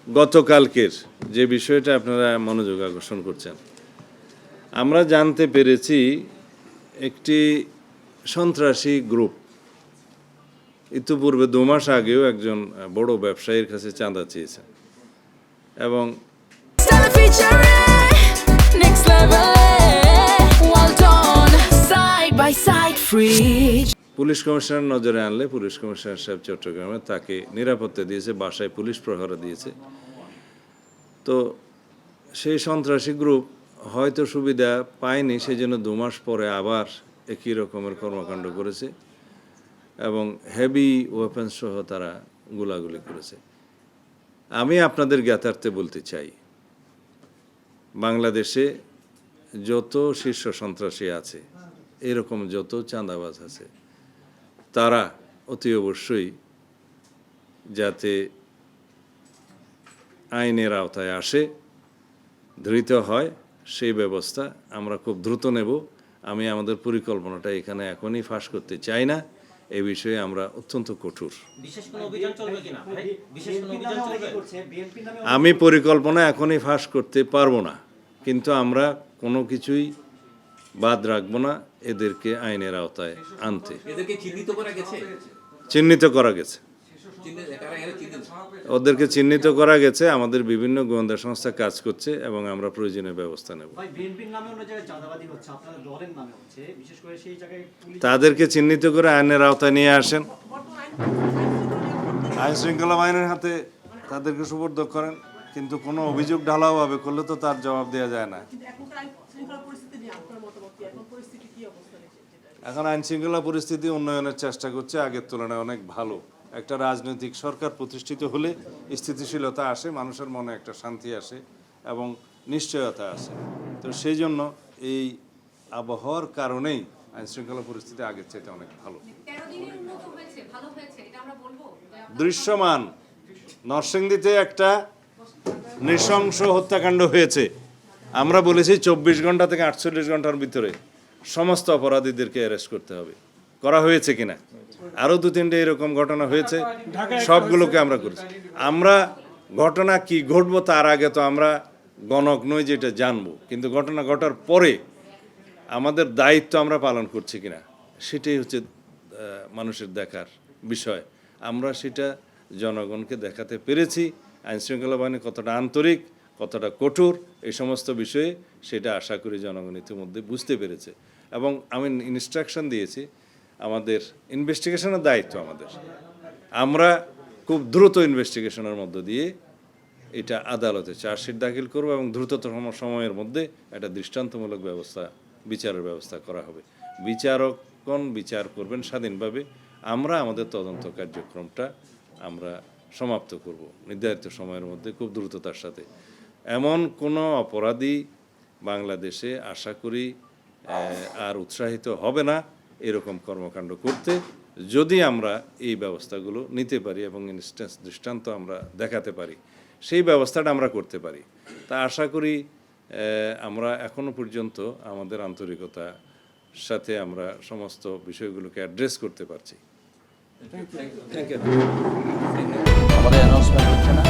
গতকালকের যে বিষয়টা আপনারা মনোযোগ আকর্ষণ করছেন, আমরা জানতে পেরেছি একটি সন্ত্রাসী গ্রুপ ইতিপূর্বে 2 মাস আগেও একজন বড় ব্যবসায়ীর কাছে চাঁদা চেয়েছে এবং পুলিশ কমিশনার নজরে আনলে পুলিশ কমিশনার সাহেব চট্টগ্রামে তাকে নিরাপত্তা দিয়েছে, বাসায় পুলিশ প্রহরা দিয়েছে। তো সেই সন্ত্রাসী গ্রুপ হয়তো সুবিধা পায়নি, সেই জন্য 2 মাস পরে আবার একই রকমের কর্মকাণ্ড করেছে এবং হেভি ওয়েপন্স সহ তারা গোলাগুলি করেছে। আমি আপনাদের জ্ঞাতার্থে বলতে চাই, বাংলাদেশে যত শীর্ষ সন্ত্রাসী আছে, এরকম যত চাঁদাবাজ আছে, তারা অতি অবশ্যই যাতে আইনের আওতায় আসে, ধৃত হয়, সেই ব্যবস্থা আমরা খুব দ্রুত নেব। আমি আমাদের পরিকল্পনাটা এখানে এখনই ফাঁস করতে চাই না, এ বিষয়ে আমরা অত্যন্ত কঠোর। আমি পরিকল্পনা এখনই ফাঁস করতে পারবো না, কিন্তু আমরা কোনো কিছুই বাদ রাখবো না এদেরকে আইনের আওতায় আনতে। চিহ্নিত করা গেছে, ওদেরকে চিহ্নিত করা গেছে। আমাদের বিভিন্ন গোয়েন্দা সংস্থা কাজ করছে এবং আমরা প্রয়োজনীয় ব্যবস্থা নেব। তাদেরকে চিহ্নিত করে আইনের আওতায় নিয়ে আসেন, আইন শৃঙ্খলা বাহিনীর হাতে তাদেরকে সুপর্দ করেন, কিন্তু কোনো অভিযোগ ঢালাওভাবে করলে তো তার জবাব দেওয়া যায় না। এখন আইন শৃঙ্খলা পরিস্থিতি উন্নয়নের চেষ্টা করছে, আগের তুলনায় অনেক ভালো। একটা রাজনৈতিক সরকার প্রতিষ্ঠিত হলে স্থিতিশীলতা আসে, মানুষের মনে একটা শান্তি আসে এবং নিশ্চয়তা আসে। তো সেই জন্য এই আবহাওয়ার কারণেই আইন শৃঙ্খলা পরিস্থিতি আগের চাইতে অনেক ভালো, দৃশ্যমান। নরসিংদীতে একটা নৃশংস হত্যাকাণ্ড হয়েছে, আমরা বলেছি 24 ঘন্টা থেকে 48 ঘন্টার ভিতরে সমস্ত অপরাধীদেরকে অ্যারেস্ট করতে হবে। করা হয়েছে কিনা? আরও 2-3টে এরকম ঘটনা হয়েছে, সবগুলোকে আমরা করেছি। আমরা ঘটনা কি ঘটবো তার আগে তো আমরা গণক নই যেটা জানবো, কিন্তু ঘটনা ঘটার পরে আমাদের দায়িত্ব আমরা পালন করছি কিনা সেটাই হচ্ছে মানুষের দেখার বিষয়। আমরা সেটা জনগণকে দেখাতে পেরেছি। আইনশৃঙ্খলা বাহিনী কতটা আন্তরিক, কতটা কঠোর, এই সমস্ত বিষয়ে সেটা আশা করি জনগণ ইতিমধ্যে বুঝতে পেরেছে। এবং আমি ইনস্ট্রাকশন দিয়েছি, আমাদের ইনভেস্টিগেশনের দায়িত্ব আমাদের, আমরা খুব দ্রুত ইনভেস্টিগেশনের মধ্য দিয়ে এটা আদালতে চার্জশিট দাখিল করব এবং দ্রুততম সময়ের মধ্যে একটা দৃষ্টান্তমূলক ব্যবস্থা, বিচারের ব্যবস্থা করা হবে। বিচারকগণ বিচার করবেন স্বাধীনভাবে। আমরা আমাদের তদন্ত কার্যক্রমটা আমরা সমাপ্ত করব নির্ধারিত সময়ের মধ্যে খুব দ্রুততার সাথে। এমন কোনো অপরাধী বাংলাদেশে আশা করি আর উৎসাহিত হবে না এরকম কর্মকাণ্ড করতে, যদি আমরা এই ব্যবস্থাগুলো নিতে পারি এবং দৃষ্টান্ত আমরা দেখাতে পারি, সেই ব্যবস্থাটা আমরা করতে পারি। তা আশা করি আমরা এখনো পর্যন্ত আমাদের আন্তরিকতার সাথে আমরা সমস্ত বিষয়গুলোকে অ্যাড্রেস করতে পারছি। আমাদের অ্যানাউন্সমেন্ট হচ্ছে না।